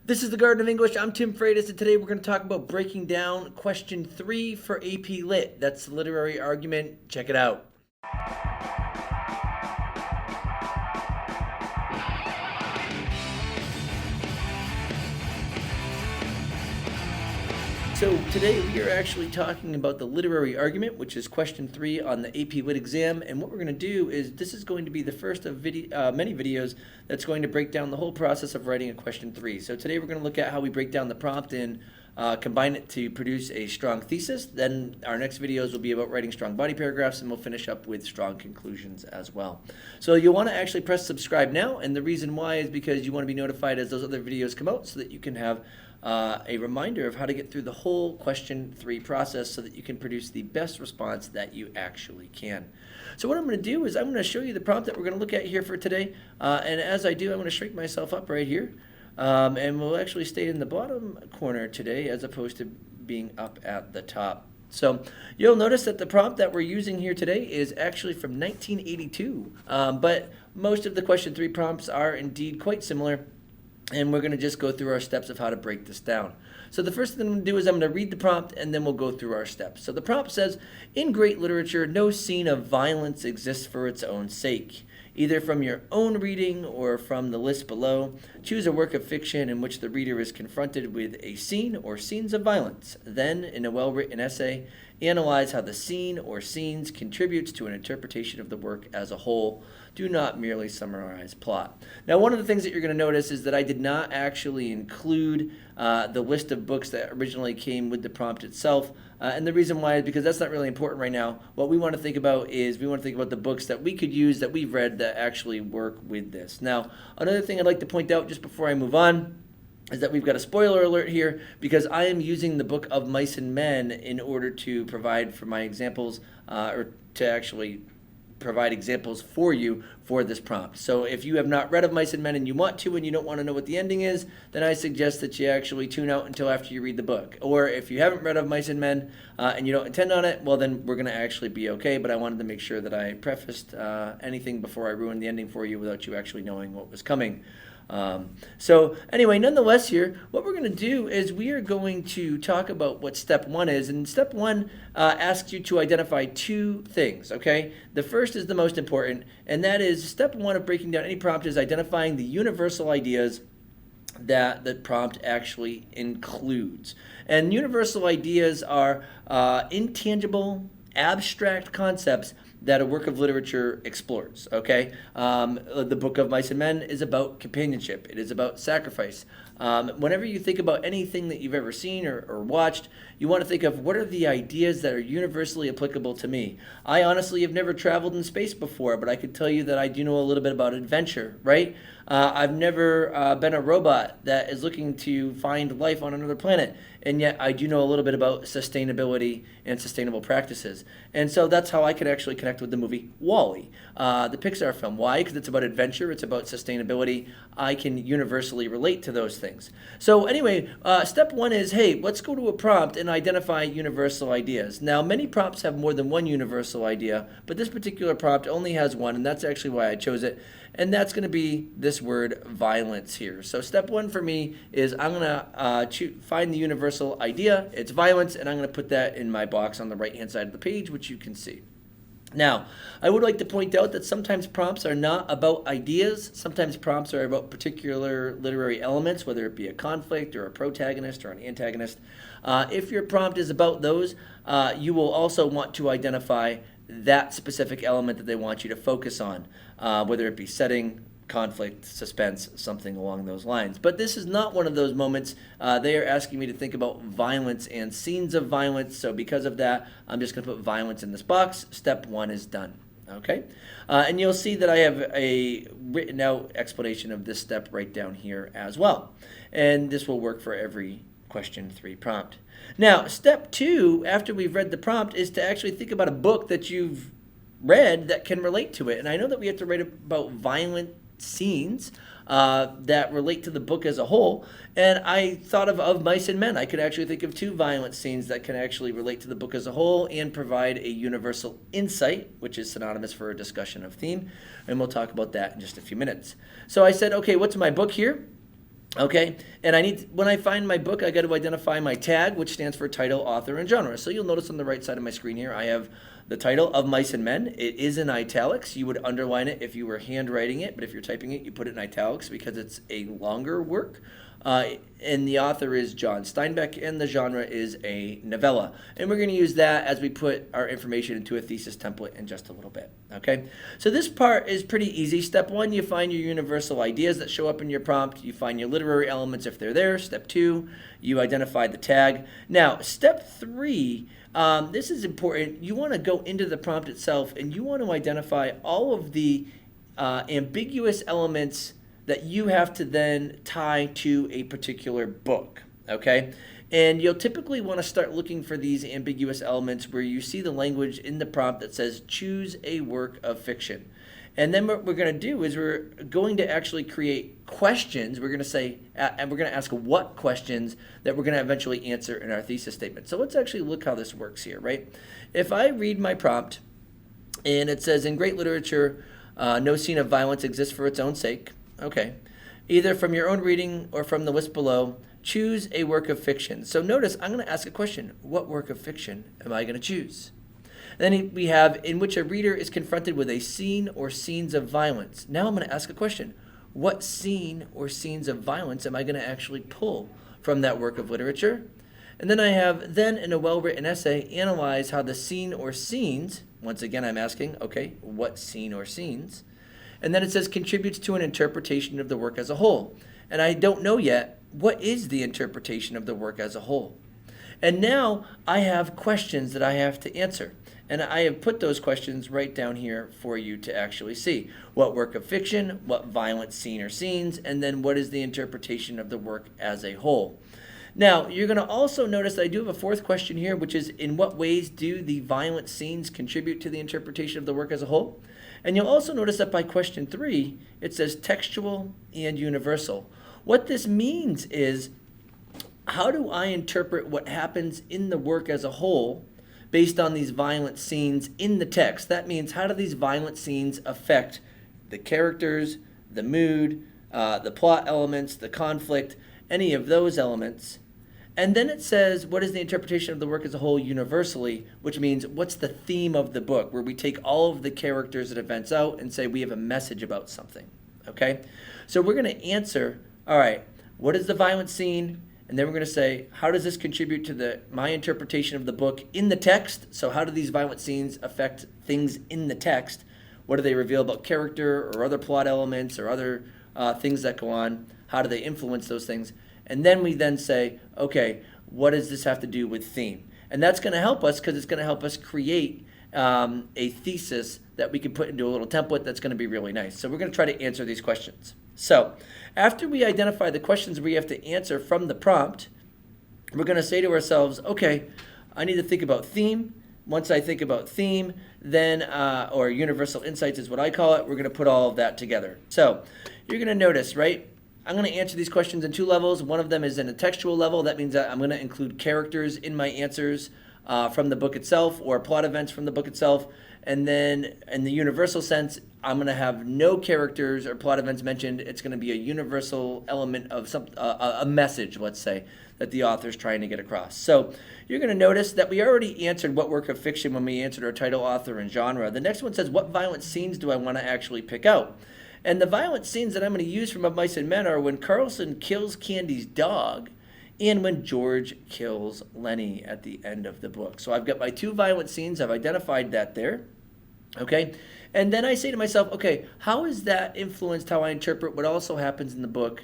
This is the Garden of English. I'm Tim Freitas, and today we're going to talk about breaking down question 3 for AP Lit. That's the literary argument. Check it out. So today we are actually talking about the literary argument, which is question 3 on the AP Lit exam. And what we're going to do is this is going to be the first of many videos that's going to break down the whole process of writing a question 3. So today we're going to look at how we break down the prompt and combine it to produce a strong thesis. Then our next videos will be about writing strong body paragraphs, and we'll finish up with strong conclusions as well. So you'll want to actually press subscribe now, and the reason why is because you want to be notified as those other videos come out so that you can have a reminder of how to get through the whole question 3 process so that you can produce the best response that you actually can. So what I'm going to do is I'm going to show you the prompt that we're going to look at here for today, and as I do, I'm going to shrink myself up right here, and we'll actually stay in the bottom corner today as opposed to being up at the top. So you'll notice that the prompt that we're using here today is actually from 1982, but most of the question 3 prompts are indeed quite similar. And we're going to just go through our steps of how to break this down. So the first thing I'm going to do is I'm going to read the prompt, and then we'll go through our steps. So the prompt says, in great literature, no scene of violence exists for its own sake. Either from your own reading or from the list below, choose a work of fiction in which the reader is confronted with a scene or scenes of violence. Then, in a well-written essay, analyze how the scene or scenes contributes to an interpretation of the work as a whole. Do not merely summarize plot. Now, one of the things that you're going to notice is that I did not actually include the list of books that originally came with the prompt itself. And the reason why is because that's not really important right now. What we want to think about is we want to think about the books that we could use that we've read that actually work with this. Now, another thing I'd like to point out just before I move on is that we've got a spoiler alert here because I am using the book of Mice and Men in order to provide for my examples or to actually provide examples for you for this prompt. So if you have not read of Mice and Men and you want to and you don't want to know what the ending is, then I suggest that you actually tune out until after you read the book. Or if you haven't read of Mice and Men and you don't intend on it, well then we're going to actually be okay, but I wanted to make sure that I prefaced anything before I ruined the ending for you without you actually knowing what was coming. So anyway, nonetheless here, what we're going to do is we are going to talk about what step 1 is. And step 1 asks you to identify 2 things, okay? The first is the most important, and that is step 1 of breaking down any prompt is identifying the universal ideas that the prompt actually includes. And universal ideas are intangible, abstract concepts that a work of literature explores, okay? The Book of Mice and Men is about companionship. It is about sacrifice. Whenever you think about anything that you've ever seen or watched, you want to think of what are the ideas that are universally applicable to me. I honestly have never traveled in space before, but I could tell you that I do know a little bit about adventure, right? I've never been a robot that is looking to find life on another planet, and yet I do know a little bit about sustainability and sustainable practices. And so that's how I could actually connect with the movie WALL-E, the Pixar film. Why? Because it's about adventure, it's about sustainability. I can universally relate to those things. So anyway, step 1 is, hey, let's go to a prompt and identify universal ideas. Now, many prompts have more than one universal idea, but this particular prompt only has one, and that's actually why I chose it. And that's going to be this word violence here. So step 1 for me is I'm going to find the universal idea. It's violence, and I'm going to put that in my box on the right-hand side of the page, which you can see. Now, I would like to point out that sometimes prompts are not about ideas. Sometimes prompts are about particular literary elements, whether it be a conflict or a protagonist or an antagonist. If your prompt is about those, you will also want to identify that specific element that they want you to focus on, whether it be setting, conflict, suspense, something along those lines. But this is not one of those moments. They are asking me to think about violence and scenes of violence. So because of that, I'm just going to put violence in this box. Step 1 is done. Okay? And you'll see that I have a written out explanation of this step right down here as well. And this will work for every question 3 prompt. Now, step 2, after we've read the prompt, is to actually think about a book that you've read that can relate to it. And I know that we have to write about violent scenes that relate to the book as a whole. And I thought of Mice and Men. I could actually think of 2 violent scenes that can actually relate to the book as a whole and provide a universal insight, which is synonymous for a discussion of theme. And we'll talk about that in just a few minutes. So I said, okay, what's my book here? Okay, and when I find my book, I got to identify my tag, which stands for title, author, and genre. So you'll notice on the right side of my screen here, I have the title of Mice and Men. It is in italics. You would underline it if you were handwriting it, but if you're typing it, you put it in italics because it's a longer work. And the author is John Steinbeck, and the genre is a novella. And we're going to use that as we put our information into a thesis template in just a little bit. Okay, so this part is pretty easy. Step 1, you find your universal ideas that show up in your prompt. You find your literary elements if they're there. Step 2, you identify the tag. Now, step 3, this is important. You want to go into the prompt itself, and you want to identify all of the ambiguous elements that you have to then tie to a particular book, okay? And you'll typically want to start looking for these ambiguous elements where you see the language in the prompt that says, choose a work of fiction. And then what we're going to do is we're going to actually create questions. We're going to say, and we're going to ask what questions that we're going to eventually answer in our thesis statement. So let's actually look how this works here, right? If I read my prompt and it says, in great literature, no scene of violence exists for its own sake. Okay. Either from your own reading or from the list below, choose a work of fiction. So notice I'm going to ask a question. What work of fiction am I going to choose? Then we have in which a reader is confronted with a scene or scenes of violence. Now I'm going to ask a question. What scene or scenes of violence am I going to actually pull from that work of literature? And then I have, then in a well-written essay, analyze how the scene or scenes, once again I'm asking, okay, what scene or scenes? And then it says contributes to an interpretation of the work as a whole. And I don't know yet, what is the interpretation of the work as a whole? And now I have questions that I have to answer. And I have put those questions right down here for you to actually see. What work of fiction, what violent scene or scenes, and then what is the interpretation of the work as a whole? Now, you're going to also notice that I do have a fourth question here, which is in what ways do the violent scenes contribute to the interpretation of the work as a whole? And you'll also notice that by question 3, it says textual and universal. What this means is, how do I interpret what happens in the work as a whole based on these violent scenes in the text? That means, how do these violent scenes affect the characters, the mood, the plot elements, the conflict, any of those elements? And then it says, what is the interpretation of the work as a whole universally, which means what's the theme of the book, where we take all of the characters and events out and say we have a message about something, okay? So we're going to answer, all right, what is the violent scene? And then we're going to say, how does this contribute to my interpretation of the book in the text? So how do these violent scenes affect things in the text? What do they reveal about character or other plot elements or other things that go on? How do they influence those things? And then we then say, okay, what does this have to do with theme? And that's going to help us because it's going to help us create a thesis that we can put into a little template that's going to be really nice. So we're going to try to answer these questions. So after we identify the questions we have to answer from the prompt, we're going to say to ourselves, okay, I need to think about theme. Once I think about theme, then, or universal insights is what I call it, we're going to put all of that together. So you're going to notice, right? I'm going to answer these questions in 2 levels. One of them is in a textual level. That means that I'm going to include characters in my answers from the book itself or plot events from the book itself. And then in the universal sense, I'm going to have no characters or plot events mentioned. It's going to be a universal element of a message, let's say, that the author is trying to get across. So you're going to notice that we already answered what work of fiction when we answered our title, author, and genre. The next one says, what violent scenes do I want to actually pick out? And the violent scenes that I'm going to use from Of Mice and Men are when Carlson kills Candy's dog and when George kills Lenny at the end of the book. So I've got my 2 violent scenes. I've identified that there. Okay? And then I say to myself, okay, how has that influenced how I interpret what also happens in the book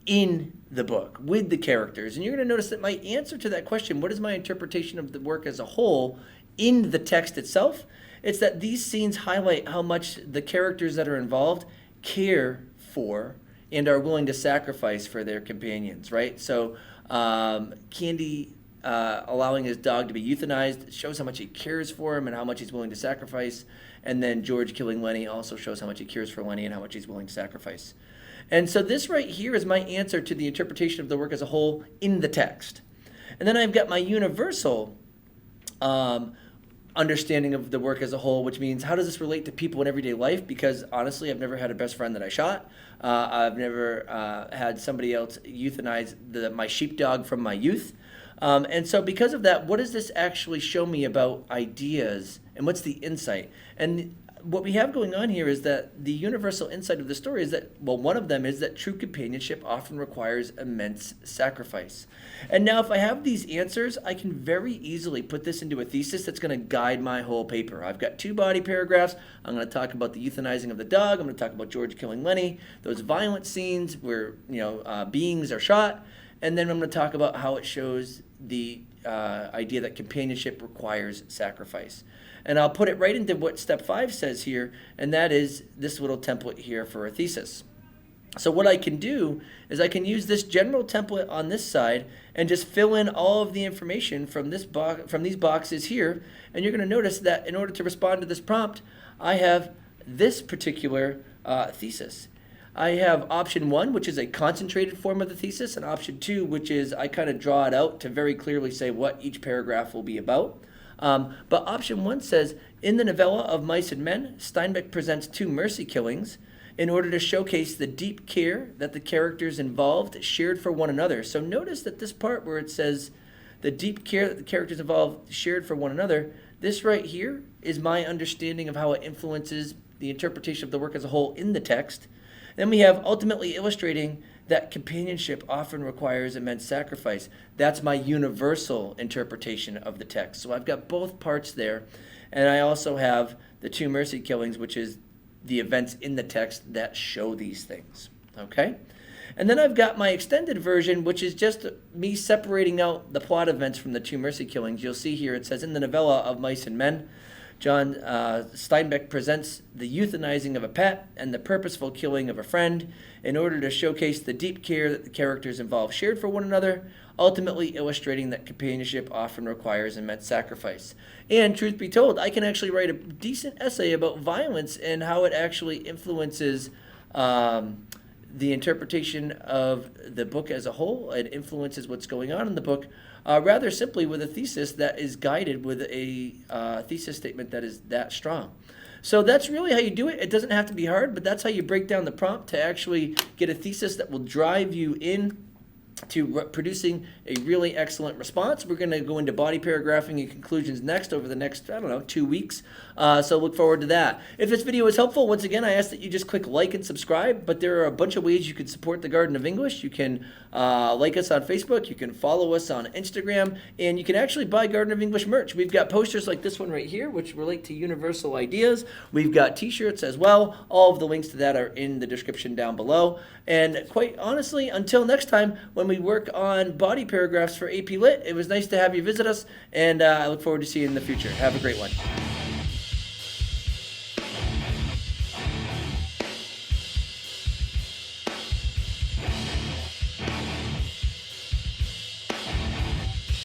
with the characters? And you're going to notice that my answer to that question, what is my interpretation of the work as a whole in the text itself? It's that these scenes highlight how much the characters that are involved care for and are willing to sacrifice for their companions, right? So Candy allowing his dog to be euthanized shows how much he cares for him and how much he's willing to sacrifice. And then George killing Lenny also shows how much he cares for Lenny and how much he's willing to sacrifice. And so this right here is my answer to the interpretation of the work as a whole in the text. And then I've got my universal understanding of the work as a whole, which means how does this relate to people in everyday life? Because honestly, I've never had a best friend that I shot. I've never had somebody else euthanize my sheepdog from my youth. And so because of that, what does this actually show me about ideas, and what's the insight? And what we have going on here is that the universal insight of the story is that, well, one of them is that true companionship often requires immense sacrifice. And now if I have these answers, I can very easily put this into a thesis that's going to guide my whole paper. I've got 2 body paragraphs. I'm going to talk about the euthanizing of the dog. I'm going to talk about George killing Lenny, those violent scenes where beings are shot. And then I'm going to talk about how it shows the idea that companionship requires sacrifice. And I'll put it right into what step 5 says here, and that is this little template here for a thesis. So what I can do is I can use this general template on this side and just fill in all of the information from these boxes here. And you're going to notice that in order to respond to this prompt, I have this particular thesis. I have option 1, which is a concentrated form of the thesis, and option 2, which is I kind of draw it out to very clearly say what each paragraph will be about. But option 1 says, in the novella of Mice and Men, Steinbeck presents 2 mercy killings in order to showcase the deep care that the characters involved shared for one another. So notice that this part where it says the deep care that the characters involved shared for one another, this right here is my understanding of how it influences the interpretation of the work as a whole in the text. Then we have ultimately illustrating that companionship often requires immense sacrifice. That's my universal interpretation of the text. So I've got both parts there. And I also have the 2 mercy killings, which is the events in the text that show these things. Okay? And then I've got my extended version, which is just me separating out the plot events from the 2 mercy killings. You'll see here it says, in the novella of Mice and Men, John Steinbeck presents the euthanizing of a pet and the purposeful killing of a friend in order to showcase the deep care that the characters involved shared for one another, ultimately illustrating that companionship often requires immense sacrifice. And truth be told, I can actually write a decent essay about violence and how it actually influences the interpretation of the book as a whole. It influences what's going on in the book rather simply with a thesis that is guided with a thesis statement that is that strong. So that's really how you do it. It doesn't have to be hard, but that's how you break down the prompt to actually get a thesis that will drive you in to producing a really excellent response. We're going to go into body paragraphing and conclusions next over the next, 2 weeks. So look forward to that. If this video was helpful, once again, I ask that you just click like and subscribe, but there are a bunch of ways you can support the Garden of English. You can like us on Facebook, you can follow us on Instagram, and you can actually buy Garden of English merch. We've got posters like this one right here, which relate to universal ideas. We've got t-shirts as well. All of the links to that are in the description down below. And quite honestly, until next time, when we work on body paragraphs for AP Lit, it was nice to have you visit us, and I look forward to seeing you in the future. Have a great one.